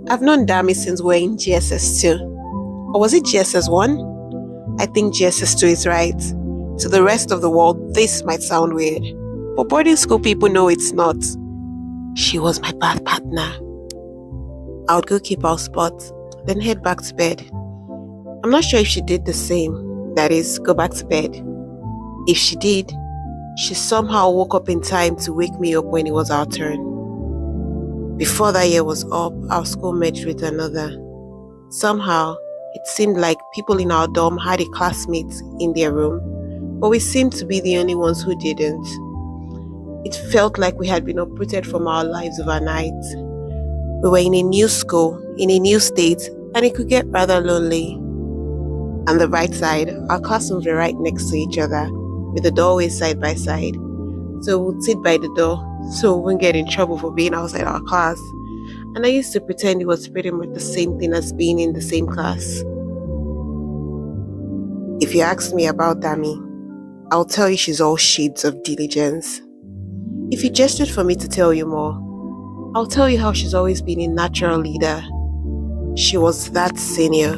I've known Dami since we were in GSS 2. Or was it GSS 1? I think GSS 2 is right. To the rest of the world, this might sound weird. But boarding school people know it's not. She was my bath partner. I would go keep our spot, then head back to bed. I'm not sure if she did the same, that is, go back to bed. If she did, she somehow woke up in time to wake me up when it was our turn. Before that year was up, our school merged with another. Somehow, it seemed like people in our dorm had a classmate in their room, but we seemed to be the only ones who didn't. It felt like we had been uprooted from our lives overnight. We were in a new school, in a new state, and it could get rather lonely. On the right side, our classrooms were right next to each other, with the doorways side by side. So we would sit by the door so we wouldn't get in trouble for being outside our class. And I used to pretend it was pretty much the same thing as being in the same class. If you ask me about Dami, I'll tell you she's all shades of diligence. If you gestured for me to tell you more, I'll tell you how she's always been a natural leader. She was that senior,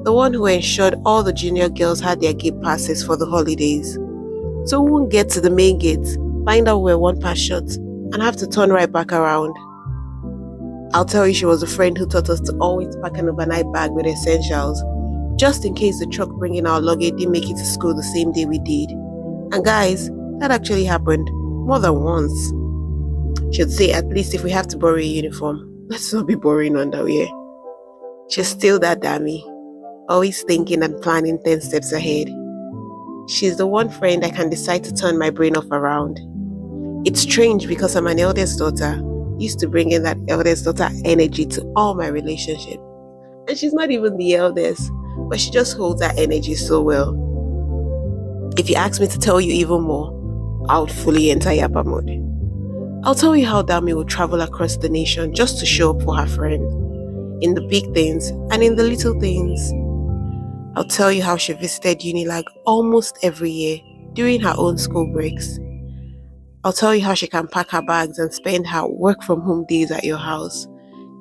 the one who ensured all the junior girls had their gate passes for the holidays. So we won't get to the main gate, find out we're one pass short, and have to turn right back around. I'll tell you she was a friend who taught us to always pack an overnight bag with essentials, just in case the truck bringing our luggage didn't make it to school the same day we did. And guys, that actually happened more than once. She'd say, at least if we have to borrow a uniform, let's not be borrowing underwear. She's still that Dami, always thinking and planning 10 steps ahead. She's the one friend I can decide to turn my brain off around. It's strange because I'm an eldest daughter, used to bring in that eldest daughter energy to all my relationships. And she's not even the eldest, but she just holds that energy so well. If you ask me to tell you even more, I would fully enter Yapa mode. I'll tell you how Dami would travel across the nation just to show up for her friend, in the big things and in the little things. I'll tell you how she visited Unilag almost every year during her own school breaks. I'll tell you how she can pack her bags and spend her work from home days at your house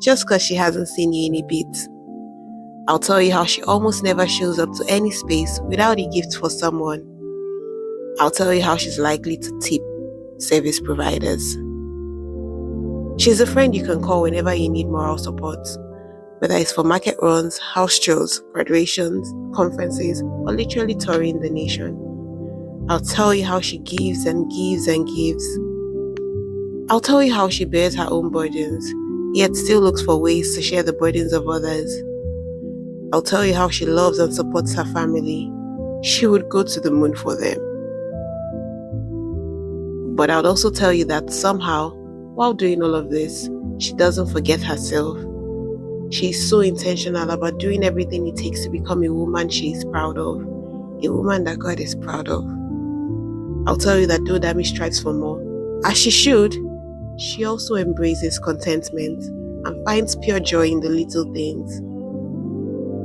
just because she hasn't seen you in a bit. I'll tell you how she almost never shows up to any space without a gift for someone. I'll tell you how she's likely to tip service providers. She's a friend you can call whenever you need moral support, whether it's for market runs, house chores, graduations, conferences, or literally touring the nation. I'll tell you how she gives and gives and gives. I'll tell you how she bears her own burdens, yet still looks for ways to share the burdens of others. I'll tell you how she loves and supports her family. She would go to the moon for them. But I'll also tell you that somehow, while doing all of this, she doesn't forget herself. She's so intentional about doing everything it takes to become a woman she is proud of, a woman that God is proud of. I'll tell you that though Dami strives for more, as she should, she also embraces contentment and finds pure joy in the little things.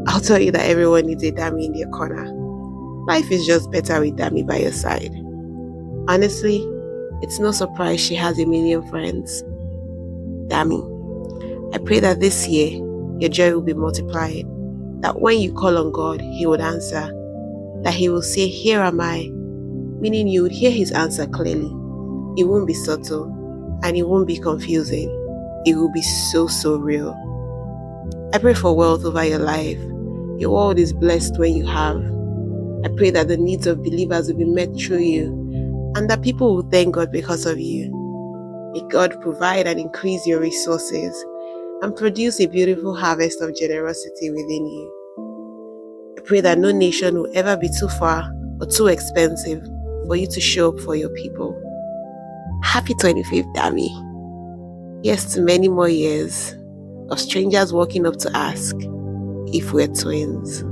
I'll tell you that everyone needs a Dami in their corner. Life is just better with Dami by your side. Honestly, it's no surprise she has a million friends. Dami, I pray that this year, your joy will be multiplied, that when you call on God, He would answer, that He will say, "Here am I," meaning you would hear His answer clearly. It won't be subtle, and it won't be confusing. It will be so, so real. I pray for wealth over your life. Your world is blessed when you have. I pray that the needs of believers will be met through you, and that people will thank God because of you. May God provide and increase your resources and produce a beautiful harvest of generosity within you. I pray that no nation will ever be too far or too expensive for you to show up for your people. Happy 25th, Dami. Here's to many more years of strangers walking up to ask if we're twins.